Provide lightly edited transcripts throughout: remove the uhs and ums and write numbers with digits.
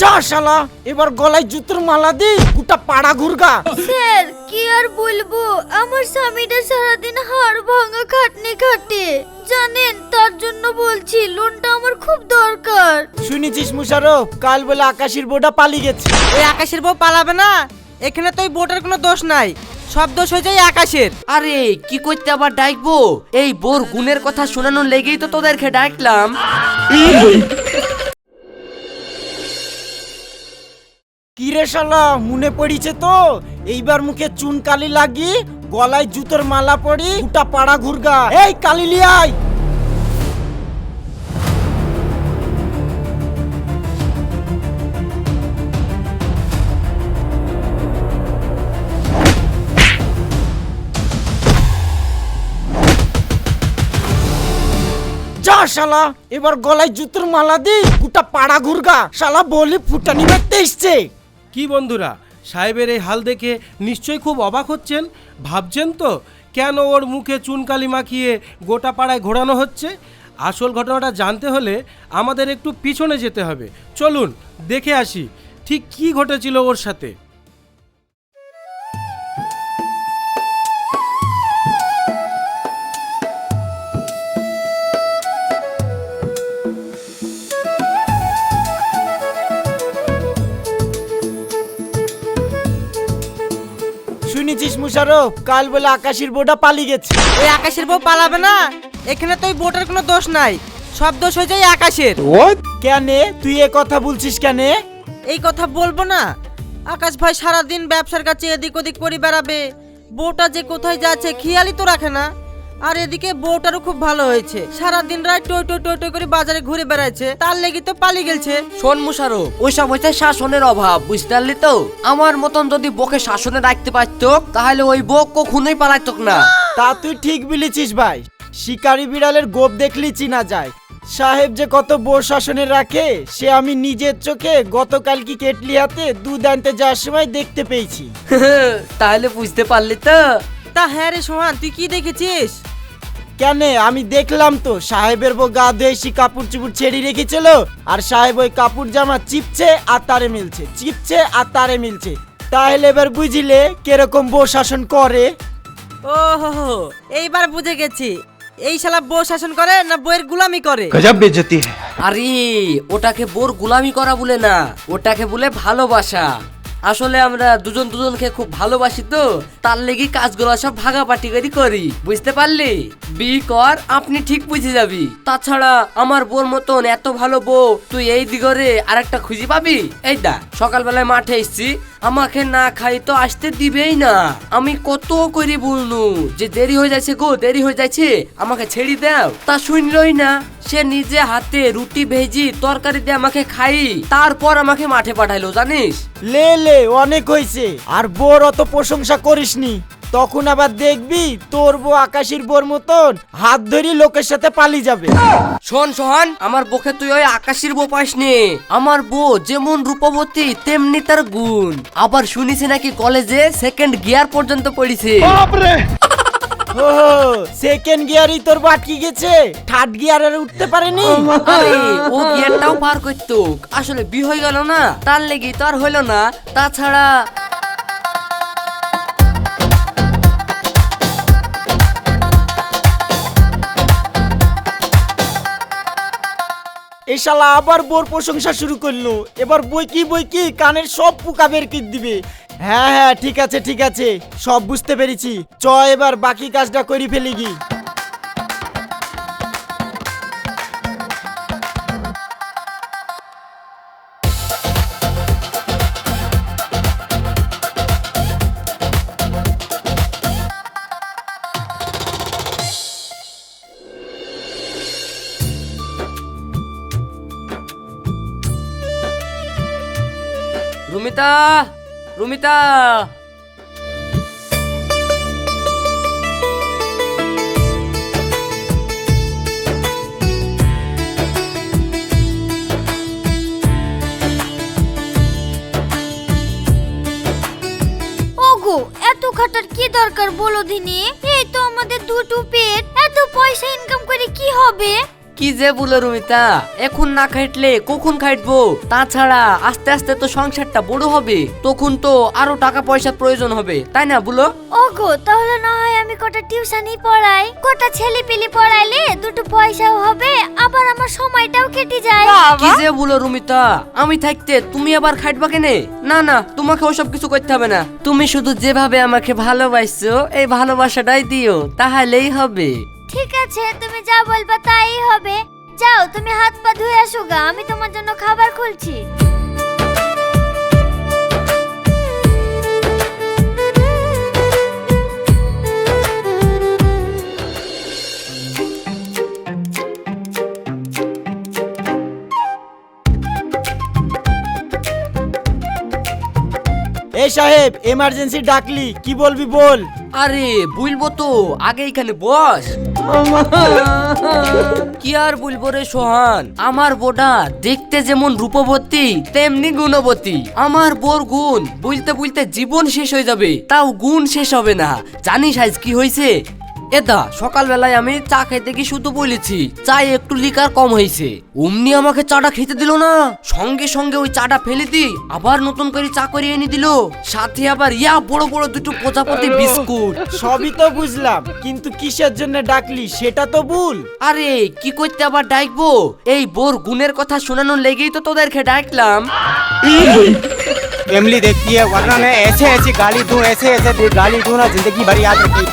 যা শালা, এবার গলায় জুতোর মালা দি গোটা পাড়া ঘুরগা। স্যার কি আর বলবো, আমার স্বামীটা সারাদিন হাড় ভাঙা খাটনি খাটে, জানেন তার জন্য বলছি লোনটা আমার খুব দরকার। শুনেছিস মুশারফ, কাল বলে আকাশের বউটা পালিয়ে গেছে। এই আকাশের বউ পালাবে না, এখানে তো এই বউটার কোনো দোষ নাই, সব দোষ হয়ে যায় আকাশের। আরে কি করতে আবার ডাকবো, এই বোর গুণের কথা শোনানোর লেগেই তো তোদেরকে ডাকলাম। কি রে শালা, মনে পড়িছে তো? এইবার মুখে চুন কালি লাগি, গলায় জুতোর মালা পরি, গোটা পাড়া ঘুরগা। এই কালি লিয়াই। যা শালা, এবার গলায় জুতোর মালা দি গোটা পাড়া ঘুরগা। শালা বলি ফুটানি মারতে এসছে। কি বন্ধুরা, সাহেবের এই হাল দেখে নিশ্চয়ই খুব অবাক হচ্ছেন, ভাবছেন তো কেন ওর মুখে চুনকালি মাখিয়ে গোটা পাড়ায় ঘোরানো হচ্ছে। আসল ঘটনাটা জানতে হলে আমাদের একটু পিছনে যেতে হবে। চলুন দেখে আসি ঠিক কি ঘটেছিল ওর সাথে। শুনেছিস মুশারফ, কাল বলে আকাশের বউটা পালিয়ে গেছে। এই আকাশের বউ পালাবে না, এখানে তো এই বউটার কোনো দোষ নাই, সব দোষ হয়ে যায় আকাশের। কেনে তুই এ কথা বলছিস কেনে? এই কথা বলবো না, আকাশ ভাই সারাদিন ব্যবসার কাছে এদিক ওদিক করে বেড়াবে, বউটা যে কোথায় যাচ্ছে খেয়ালই তো রাখে না। আর এদিকে বউটারও খুব ভালো হয়েছে, সারাদিন রাত টই টই টই টই করে বাজারে ঘুরে বেড়াচ্ছে, তার লেগে তো পালিয়ে গেছে। শোন মুশারফ, ওইসব হচ্ছে শাসনের অভাব, বুঝতে পারলি তো? আমার মতন যদি বউকে শাসনে রাখতে পারতো তাহলে ওই বউ কখনোই পালাইতো না। তা তুই ঠিক বলেছিস ভাই, শিকারি বিড়ালের গোপ দেখলি চিনা যায়। সাহেব যে কত বউ শাসনে রাখে সে আমি নিজের চোখে গতকাল কি কেটলি হাতে দুধ আনতে যাওয়ার সময় দেখতে পেয়েছি। তাহলে বুঝতে পারলি তো? তা হ্যাঁ রে সোহান, তুই কি দেখেছিস? কেন আমি দেখলাম তো, সাহেবের বউ গা ধুয়ে এসে কাপড় চুপড় ছেড়ে রেখেছিল, আর সাহেব ওই কাপড় জামা চিপছে আর তারে মিলছে, চিপছে আর তারে মিলছে। তাহলে এবার বুঝিলে কিরকম বউ শাসন করে। ও হো হো, এইবার বুঝে গেছি, এই শালা বউ শাসন করে না বউয়ের গুলামি করে। আরে ওটাকে বোর গুলামি করা বলে না, ওটাকে বলে ভালোবাসা। আসলে আমরা দুজন দুজনকে খুব ভালোবাসি তো, তার লেগে কাজগুলো সব ভাগাপাটি করি, বুঝতে পারলি? বিয়ে কর, আপনি ঠিক বুঝে যাবি। তাছাড়া আমার বোর মতন এত ভালো বউ তুই এই দিগরে আরেকটা খুঁজে পাবি? এই দা সকালবেলায় মাঠে এসছি, আমাকে না খাই তো আসতে দিবেই না। আমি কত করে বলনু যে দেরি হয়ে যাচ্ছে গো, দেরি হয়ে যাচ্ছে, আমাকে ছেড়ে দাও, তা শুনলই না। সে নিজে হাতে রুটি ভেজি তরকারি দিয়ে আমাকে খাই, তারপর আমাকে মাঠে পাঠাইলো, জানিস? লে লে অনেক হয়েছে, আর বোর অত প্রশংসা করিসনি, তখন আবার দেখবি তোর বউ আকাশের বোর মতন হাত ধরি লোকের সাথে পালিয়ে যাবে। শোন সোহান, আমার বউকে তুই ওই আকাশের বউ পাসনি। আমার বউ যেমন রূপবতী তেমনি তার গুণ। আবার শুনিছি নাকি কলেজে সেকেন্ড গিয়ার পর্যন্ত পড়িছে। ও সেকেন্ড গিয়ারই তোর বাটকি গেছে, থার্ড গিয়ারে উঠতে পারেনি। আরে ও গিয়ারটাও পার করতো, আসলে বিয়ে হয়ে গেল না, তার লেগে তো আর হইলো না। তাছাড়া এই শালা আবার বোর প্রশংসা শুরু করলো, এবার বই কি কানের সব পোকা বের করে দিবে। হ্যাঁ হ্যাঁ ঠিক আছে ঠিক আছে, সব বুঝতে পেরেছি, চ এবার বাকি কাজটা করে ফেলি কি। রুমিতা, রুমিতা, ওগো এত খাটার কি দরকার বলো দিনি, এই তো আমাদের দুটো পেট, এত পয়সা ইনকাম করে কি হবে? কি যে বলো রুমিতা, এখন না খাইটলে কখন খাইটবো? তাছাড়া আস্তে আস্তে তো সংসারটা বড় হবে, তখন তো আরো টাকা পয়সার প্রয়োজন হবে, তাই না বলো? ওগো তাহলে না হয় আমি কটা টিউশনই পড়াই, কটা ছেলে পিলি পড়াইলে দুটো পয়সাও হবে, আবার আমার সময়টাও কেটে যায়। কি যে বলো রুমিতা, আমি থাকতে তুমি আবার খাইটবা কেনে? না না, তোমাকে ওসব কিছু করতে হবে না, তুমি শুধু যেভাবে আমাকে ভালোবাসছো এই ভালোবাসাটাই দিও, তাহলেই হবে। ঠিক আছে, তুমি যা বলবা তাই হবে। যাও তুমি হাত পা ধুয়ে আসো গা, আমি তোমার জন্য খাবার খুলছি। এই সাহেব, এমার্জেন্সি ডাকলি, কি বলবি বল। আরে বলবো তো, আগে এখানে বস। কি আর বলবো রে সোহান, আমার বোটা দেখতে যেমন রূপবতী তেমনি গুণবতী। আমার বোর গুণ বলতে বলতে জীবন শেষ হয়ে যাবে, তাও গুণ শেষ হবে না। জানিস আজ কি হয়েছে? এটা সকালবেলায় আমি চা খাইতে কি শুধু বলেছি চায়ে একটু লিকার কম হয়েছে, অমনি আমাকে চাটা খেতে দিল না, সঙ্গে সঙ্গে ওই চাটা ফেলে দি আবার নতুন করে চা করে এনে দিল, সাথে আবার ইয়া বড় বড় দুটো প্রজাপতি বিস্কুট। সবই তো বুঝলাম, কিন্তু কিসের জন্য ডাকলি সেটা তো বল। আরে কি করতে আবার ডাকবো, এই বোর গুণের কথা শোনানোর লেগেই তো তোদেরকে ডাকলাম। फैमिली देखती है, वरना मैं ऐसे ऐसी गाली दूं, ऐसे ऐसे गाली दूं ना, जिंदगी भर याद रखी।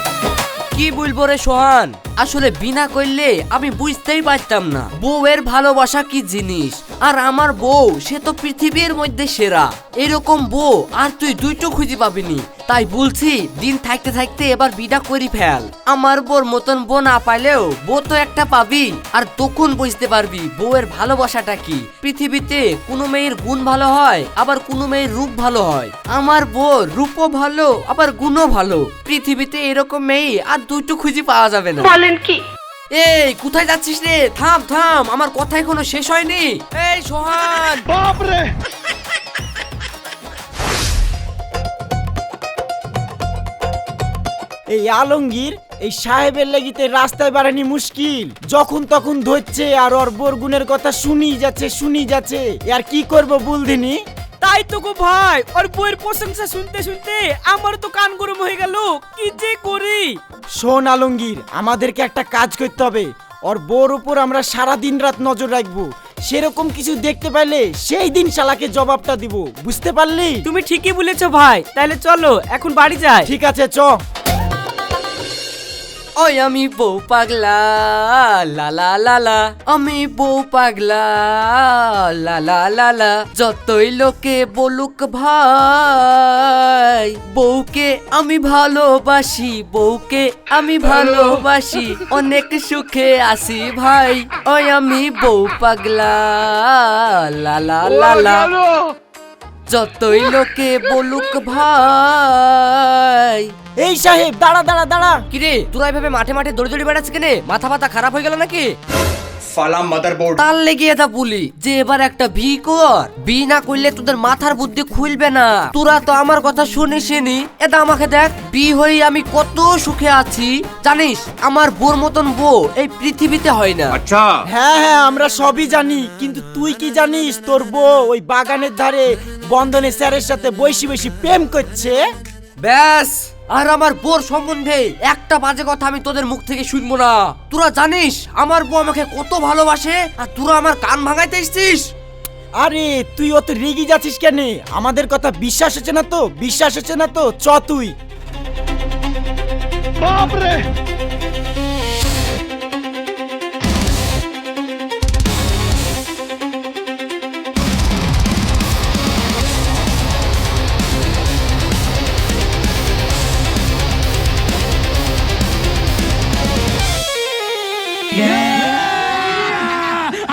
কি বলবো রে সোহান, আসলে বিনা করলে আমি বুঝতেই পারতাম না বউয়ের ভালোবাসা কি জিনিস। আর আমার বউ সে তো পৃথিবীর মধ্যে সেরা, এরকম বউ আর তুই দুইটো খুঁজে পাবিনি। তাই বলছি দিন থাকতে থাকতে এবার বিটা করি ফেল। আমার বউর মতন বউ না পাইলেও বউ তো একটা পাবি, আর তখন বুঝতে পারবি বউয়ের ভালোবাসাটা কি। পৃথিবীতে কোনো মেয়ের গুণ ভালো হয়, আবার কোনো মেয়ের রূপ ভালো হয়। আমার বউর রূপও ভালো, আবার গুণও ভালো। পৃথিবীতে এরকম মেয়ে আর দুটো খুঁজে পাওয়া যাবে না। বলেন কি? এই কোথায় যাচ্ছিস রে? থাম থাম, আমার কথা এখনো শেষ হয়নি। এই সোহান, এই আলমগীর, এই সাহেবের লাগিতে রাস্তায় বাড়ানি মুশকিল, যখন তখন ধরছে আর ওর বোর গুণের কথা শুনি যাচ্ছে। আর কি করব বুলদিনি? তাই তো গো ভাই, ওর বইয়ের প্রশংসা শুনতে শুনতে আমার তো কান গরম হয়ে গেল, কি যে করি। শোন আলমগীর, আমাদেরকে একটা কাজ করতে হবে, ওর বোর উপর আমরা সারা দিন রাত নজর রাখবো, সেরকম কিছু দেখতে পাইলে সেই দিন শালাকে জবাবটা দিব, বুঝতে পারলি? তুমি ঠিকই বলেছো ভাই, তাহলে চলো এখন বাড়ি যাই। ঠিক আছে, চ। ওই আমি বউ পাগলা লা লা লা লা, আমি বউ পাগলা লা লা লা লা, যতই লোকে বলুক ভাই বউকে আমি ভালোবাসি, বউকে আমি ভালোবাসি, অনেক সুখে আছি ভাই। ওই আমি বউ পাগলা লা লা লা লা, যতই লোকে বলুক ভাই। এই সাহেব, দাঁড়া। কিরে তোরা এইভাবে মাঠে মাঠে দৌড়ে দৌড়ে বেড়াচ্ছিস কেনে? মাথা পাতা খারাপ হয়ে গেল নাকি? साला मदरबोर्ड। তার লেগে এটা বলি যে এবার একটা বি কর, বি না করলে তোদের মাথার বুদ্ধি খুলবে না। তোরা তো আমার কথা শুনিসনি, এটা আমাকে দেখ, বি হয়ে আমি কত সুখে আছি জানিস। আমার বোর মতন বউ এই পৃথিবীতে হয় না। अच्छा হ্যাঁ, আমরা সবই জানি, কিন্তু তুই কি জানিস তোর বউ ওই বাগানের ধারে বন্ধনে স্যারের সাথে বসে প্রেম করছে? ব্যাস, আর আমার বোর সম্বন্ধে একটা বাজে কথা আমি তোদের মুখ থেকে শুনবো না। তোরা জানিস আমার বউ আমাকে কত ভালোবাসে, আর তোরা আমার কান ভাঙাইতে এসছিস। আরে তুই অত রেগে যাচ্ছিস কেন? আমাদের কথা বিশ্বাস হচ্ছে না তো, চ তুই।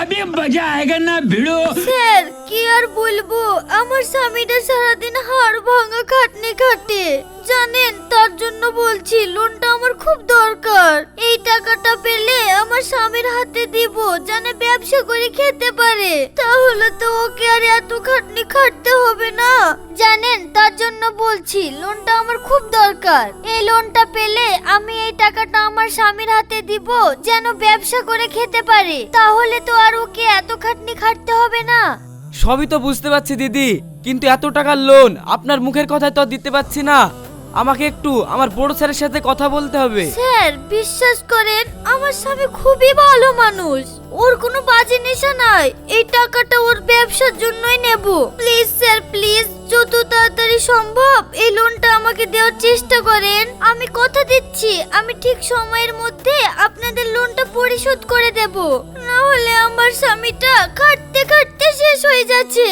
अभी मजा आएगा ना भिड़ो। স্যার কি আর বলবো, আমার স্বামীটা সারাদিন হাড় ভাঙা খাটনি খাটে, জানেন তার জন্য বলছি লোনটা আমার খুব দরকার। এই টাকাটা পেলে আমার স্বামীর হাতে দিব, যেন ব্যবসা করে খেতে পারে। তাহলে তো ওকে আর এত খাটনি খাটতে হবে না। জানেন তার জন্য বলছি লোনটা আমার খুব দরকার। এই লোনটা পেলে আমি এই টাকাটা আমার স্বামীর হাতে দিব, যেন ব্যবসা করে খেতে পারে। তাহলে তো আর ওকে এত খাটনি খাটতে হবে না। সবই তো বুঝতে পারছি দিদি, কিন্তু এত টাকার লোন আপনার মুখের কথায় তো আর দিতে পারছি না। আমাকে একটু আমার বড় স্যারের সাথে কথা বলতে হবে। স্যার বিশ্বাস করেন আমার স্বামী খুবই ভালো মানুষ, ওর কোনো বাজে নেশা নাই। এই টাকাটা ওর ব্যবসার জন্যই নেব। প্লিজ স্যার প্লিজ, যত তাড়াতাড়ি সম্ভব এই লোনটা আমাকে দেওয়ার চেষ্টা করেন। আমি কথা দিচ্ছি আমি ঠিক সময়ের মধ্যে আপনাদের লোনটা পরিশোধ করে দেব। না হলে আমার স্বামীটা খাটতে খাটতে শেষ হয়ে যাচ্ছে,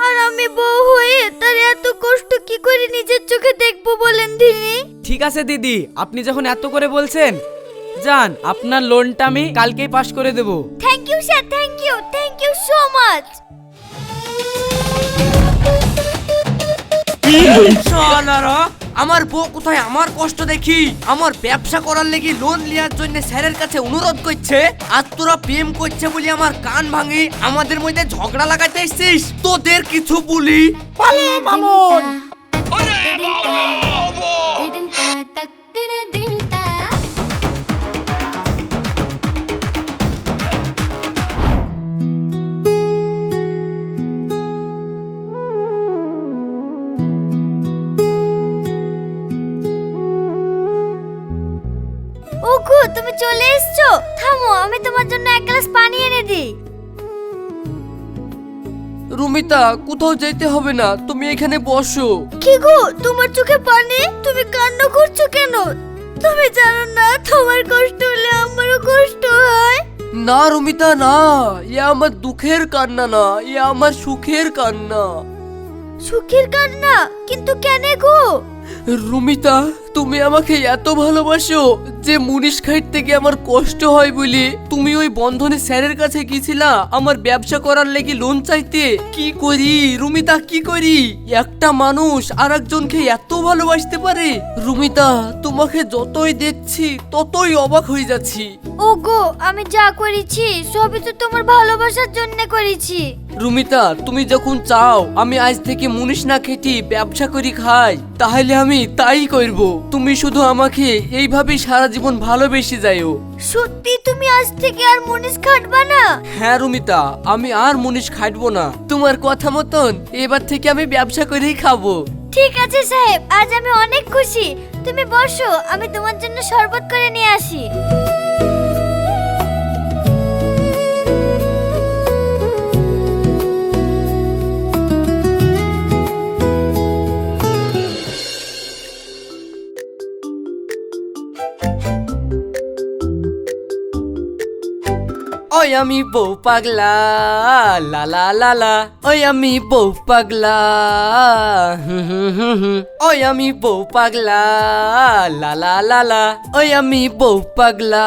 আর আমি বউ হয়ে তার এত কষ্ট কি করে নিজের চোখে দেখবো বলেন দিদি। ঠিক আছে দিদি, আপনি যখন এত করে বলছেন, যান আপনার লোনটা আমি কালকেই পাস করে দেব। Thank you sir, thank you so much. শালারা, আমার বউ কোথায় আমার কষ্ট দেখি আমার ব্যবসা করার লেগে লোন নেওয়ার জন্য স্যারের কাছে অনুরোধ করছে, আর তোরা প্রেম করছে বলে আমার কান ভাঙি আমাদের মধ্যে ঝগড়া লাগাতে এসেছিস। তোদের কিছু বলি পালা মামুন। ওগো তুমি চলে এসছো, থামো আমি তোমার জন্য এক গ্লাস পানি এনে দিই। রুমিতা, কোথাও যেতে হবে না, তুমি এখানে বসো। কি গো তোমার চোখে পানি, তুমি কান্না করছো কেন? তুমি জানো না তোমার কষ্ট হলে আমারও কষ্ট হয়। না রুমিতা না, এ আমার দুঃখের কান্না না, এ আমার সুখের কান্না। সুখের কান্না? কিন্তু কেন গো? রুমিতা, তুমি আমাকে এত ভালোবাসো যে মুনিশ খাইট থেকে আমার কষ্ট হয় বলে তুমি ওই বন্ধনে স্যারের কাছে গেছিলা আমার ব্যবসা করার লেগে লোন চাইতে। কি করি রুমিতা, কি করি? একটা মানুষ আর একজনকে এত ভালোবাসতে পারে? রুমিতা, তোমাকে যতই দেখছি ততই অবাক হয়ে যাচ্ছি। ওগো আমি যা করেছি সবই তো তোমার ভালোবাসার জন্য করেছি। রুমিতা, তুমি যখন চাও আমি আজ থেকে মুনিশ না খেটি ব্যবসা করি খাই, তাহলে আমি তাই করব। তুমি শুধু আমাকে এইভাবে সারা জীবন ভালোবেসে যাইও। সত্যি তুমি আজ থেকে আর মুনিশ খাটবা না? হ্যাঁ রুমিতা, আমি আর মুনিশ খাটবো না। তোমার কথা মতন এবার থেকে আমি ব্যবসা করেই খাবো। ঠিক আছে সাহেব, আজ আমি অনেক খুশি। তুমি বসো, আমি তোমার জন্য শরবত করে নিয়ে আসি। ওই আমি বউ পাগলা লা লা লা লা, ওই আমি বউ পাগলা ওই আমি বউ পাগলা লা লা লা লা, ওই আমি বউ পাগলা।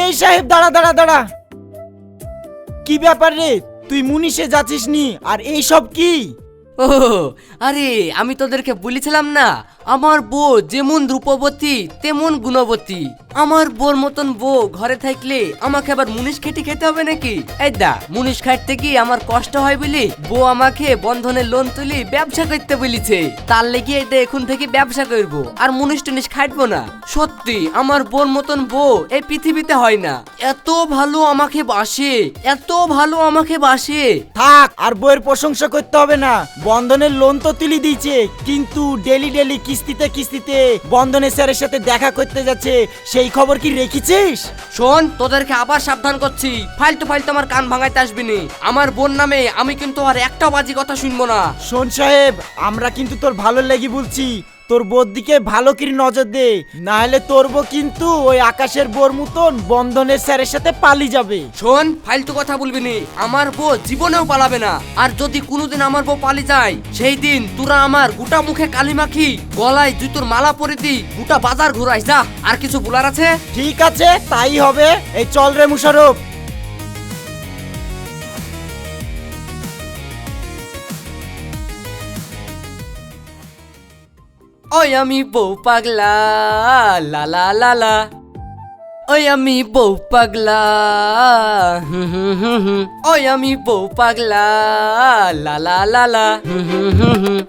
এই সাহেব দাঁড়া দাঁড়া দাঁড়া, কি ব্যাপার রে? তুই মুনিশে যাচ্ছিস নি আর এই সব কি? ও আরে, আমি তোদেরকে বলেছিলাম না আমার বউ যেমন রূপবতী তেমন গুণবতী। আমার বোর মতন বউ ঘরে থাকলে আমাকে আবার মুনিশ খেটে খেতে হবে নাকি? এই দা, মুনিশ খাটতে কি আমার কষ্ট হয় বলি বউ আমাকে বন্ধনের লোন তুলি ব্যবসা করতে বলেছে। তার লেগে এটা এখন থেকে ব্যবসা করব, আর মুনিশ টুনিশ খাটবো না। সত্যি আমার বোর মতন বউ এই পৃথিবীতে হয় না। এত ভালো আমাকে বাসে, এত ভালো আমাকে বাসে। থাক, আর বইয়ের প্রশংসা করতে হবে না। বন্ধনের লোন তো তুলি দিয়েছে, কিন্তু ডেলি ডেলি কিস্তিতে কিস্তিতে বন্ধনের স্যারের সাথে দেখা করতে যাচ্ছে, সেই খবর কি রেখেছিস? শোন, তোদেরকে আবার সাবধান করছি, ফালতু ফালতু আমার কান ভাঙাইতে আসবি নি। আমার বোন নামে আমি কিন্তু আর একটা বাজে কথা শুনবো না। শোন সাহেব, আমরা কিন্তু তোর ভালো লেগে বলছি, তোর বোর দিকে ভালো করে নজর দে, না হলে তোর বউ কিন্তু ওই আকাশের বোর মতন বন্ধনের স্যারের সাথে পালিয়ে যাবে। শোন, ফালতু কথা বলবি নি, আমার বউ জীবনেও পালাবে না। আর যদি কোনোদিন আমার বউ পালিয়ে যায়, সেই দিন তোরা আমার গোটা মুখে কালি মাখি, গলায় জুতোর মালা পরে দি, গোটা বাজার ঘুরাইস। যা, আর কিছু বলার আছে? ঠিক আছে, তাই হবে। এই চল রে মুশারফ। ওই আমি বউ পাগলা লা লা লা লা, ওই আমি বউ পাগলা হুম হুম হুম হুম, ওই আমি বউ পাগলা লা লা লা লা হুম হুম হুম হুম।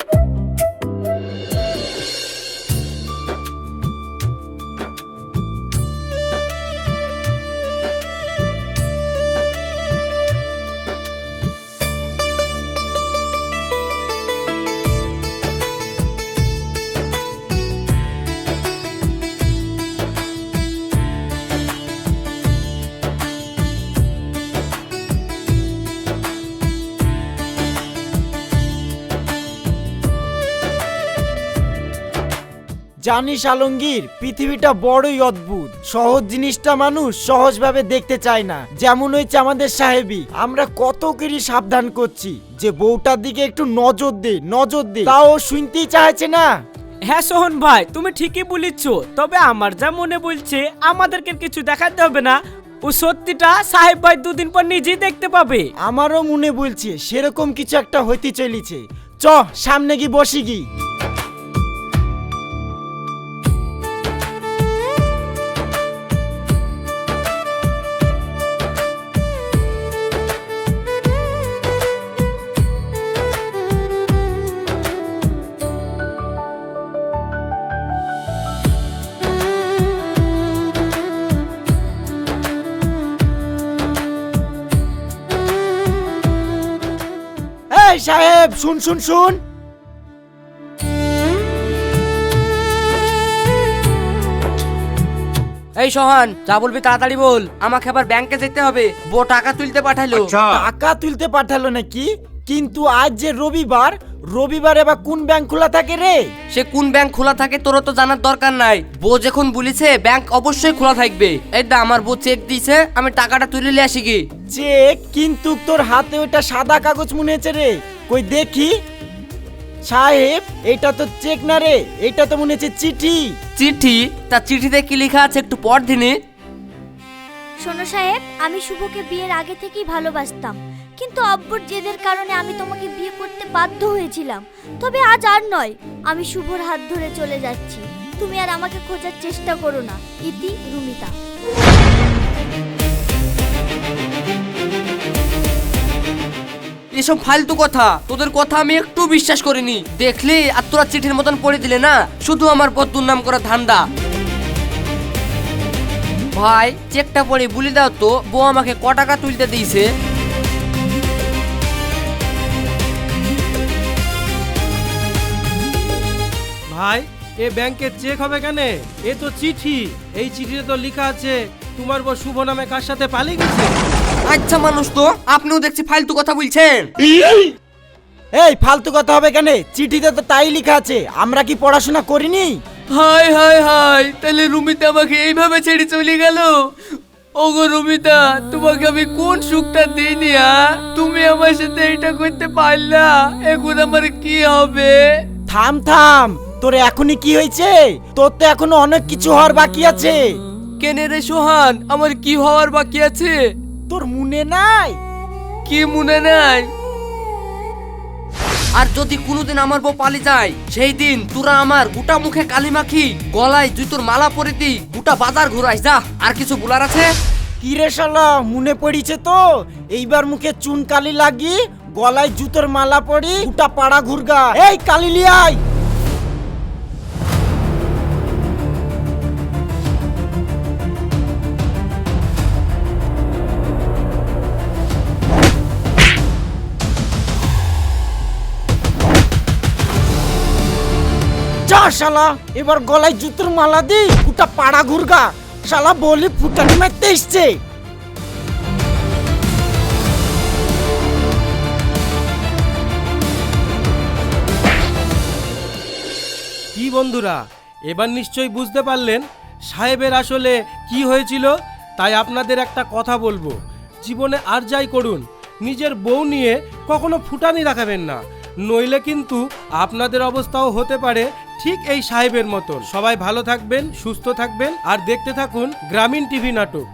জানিস আলমগীর, পৃথিবীটা বড়ই অদ্ভুত। সহজ জিনিসটা মানুষ সহজভাবে দেখতে চায় না। যেমন হয়েছে আমাদের সাহেবী, আমরা কত করে সাবধান করছি যে বউটার দিকে একটু নজর দে নজর দে, তাও ও শুনতেই চাইছে না। হ্যাঁ সোহন ভাই, তুমি ঠিকই বলেছ। তবে আমার যা মনে বলছে আমাদেরকে কিছু দেখাতে হবে না, ও সত্যিটা সাহেব ভাই দুদিন পর নিজেই দেখতে পাবে। আমারও মনে বলছে সেরকম কিছু একটা হইতে চলেছে। চ সামনে গিয়ে বসি গি। এই সাহেব, শুন শুন শুন। এই সোহান, যা বলবি তাড়াতাড়ি বল, আমাকে আবার ব্যাংকে যেতে হবে, বউ টাকা তুলতে পাঠালো। अच्छा টাকা তুলতে পাঠালো নাকি? কিন্তু আজ যে রবিবার, রবিবারে বা কোন ব্যাংক খোলা থাকে রে? সে কোন ব্যাংক খোলা থাকে তোর তো জানার দরকার নাই, বউ যখন বলেছে ব্যাংক অবশ্যই খোলা থাকবে। এই দা আমার বউ চেক দিয়েছে, আমি টাকাটা তুলে নিয়ে আসি কি। চেক? কিন্তু তোর হাতে ওটা সাদা কাগজ মনে হচ্ছে রে, কই দেখি। সাহেব, এটা তো চেক না রে, এটা তো মনে হচ্ছে চিঠি। চিঠি? তা চিঠিতে কি লেখা আছে একটু পড় দিনি। শোনো সাহেব, আমি শুভকে বিয়ের আগে থেকেই ভালোবাসতাম, কিন্তু আব্বুর জেদের কারণে আমি তোমাকে বিয়ে করতে বাধ্য হয়েছিলাম। তবে আজ আর নয়, আমি শুভর হাত ধরে চলে যাচ্ছি। তুমি আর আমাকে খোঁজার চেষ্টা করো না। ইতি রুমিতা। এসব ফালতু কথা, তোদের কথা আমি একটু বিশ্বাস করিনি। দেখলি আর তোরা চিঠির মতন পড়ে দিলে না, শুধু আমার পর দুর্নাম করা ধান্দা। ভাই চেকটা পড়ে বলে দাও তো, বউ আমাকে ক টাকা তুলতে দিয়েছে। ভাই, এ ব্যাংকের চেক হবে কেন? এ তো চিঠি। এই চিঠিতে তো লেখা আছে তোমার বউ শুভ নামে কার সাথে পালিয়ে গেছে। আচ্ছা মানুষ তো, আপনিও দেখছি ফালতু কথা বলছেন। এই ফালতু কথা হবে কেন? চিঠিতে তো তাই লেখা আছে, আমরা কি পড়াশোনা করিনি? হাই হাই হাই, তাহলে রুমিতা আমাকে এইভাবে ছেড়ে চলে গেল। ওগো রুমিতা, তোমাকে আমি কোন সুখটা দিইনি? তুমি আমার সাথে এটা করতে পারলা, এখন আমার কি হবে? থাম থাম, তোর এখনই কি হয়েছে? তোর তো এখনো অনেক কিছু হওয়ার বাকি আছে। কেনে রে সোহান, আমার কি হওয়ার বাকি আছে? তোর মনে নাই? কি মনে নাই? আর যদি কোনোদিন আমার বউ পালিয়ে যায়, সেই দিন তোরা আমার গোটা মুখে কালি মাখি, গলায় জুতোর মালা পরে দি, গোটা বাজার ঘুরাই। যা, আর কিছু বলার আছে? কি রে শালা, মনে পড়িছে তো? এইবার মুখে চুন কালি লাগি, গলায় জুতোর মালা পড়ি, গোটা পাড়া ঘুরগা। এই কালি লিয়াই। যা শালা, এবার গলায় জুতোর মালা দি, গোটা পাড়া ঘুরগা। শালা বলি ফুটানি মারতে এসছে। কি বন্ধুরা, এবার নিশ্চয়ই বুঝতে পারলেন সাহেবের আসলে কি হয়েছিল। তাই আপনাদের একটা কথা বলবো, জীবনে আর যাই করুন, নিজের বউ নিয়ে কখনো ফুটানি রাখাবেন না, নইলে কিন্তু আপনাদের অবস্থাও হতে পারে ঠিক এই সাহেবের মতন। সবাই ভালো থাকবেন, সুস্থ থাকবেন, আর দেখতে থাকুন গ্রামীণ টিভি নাটক।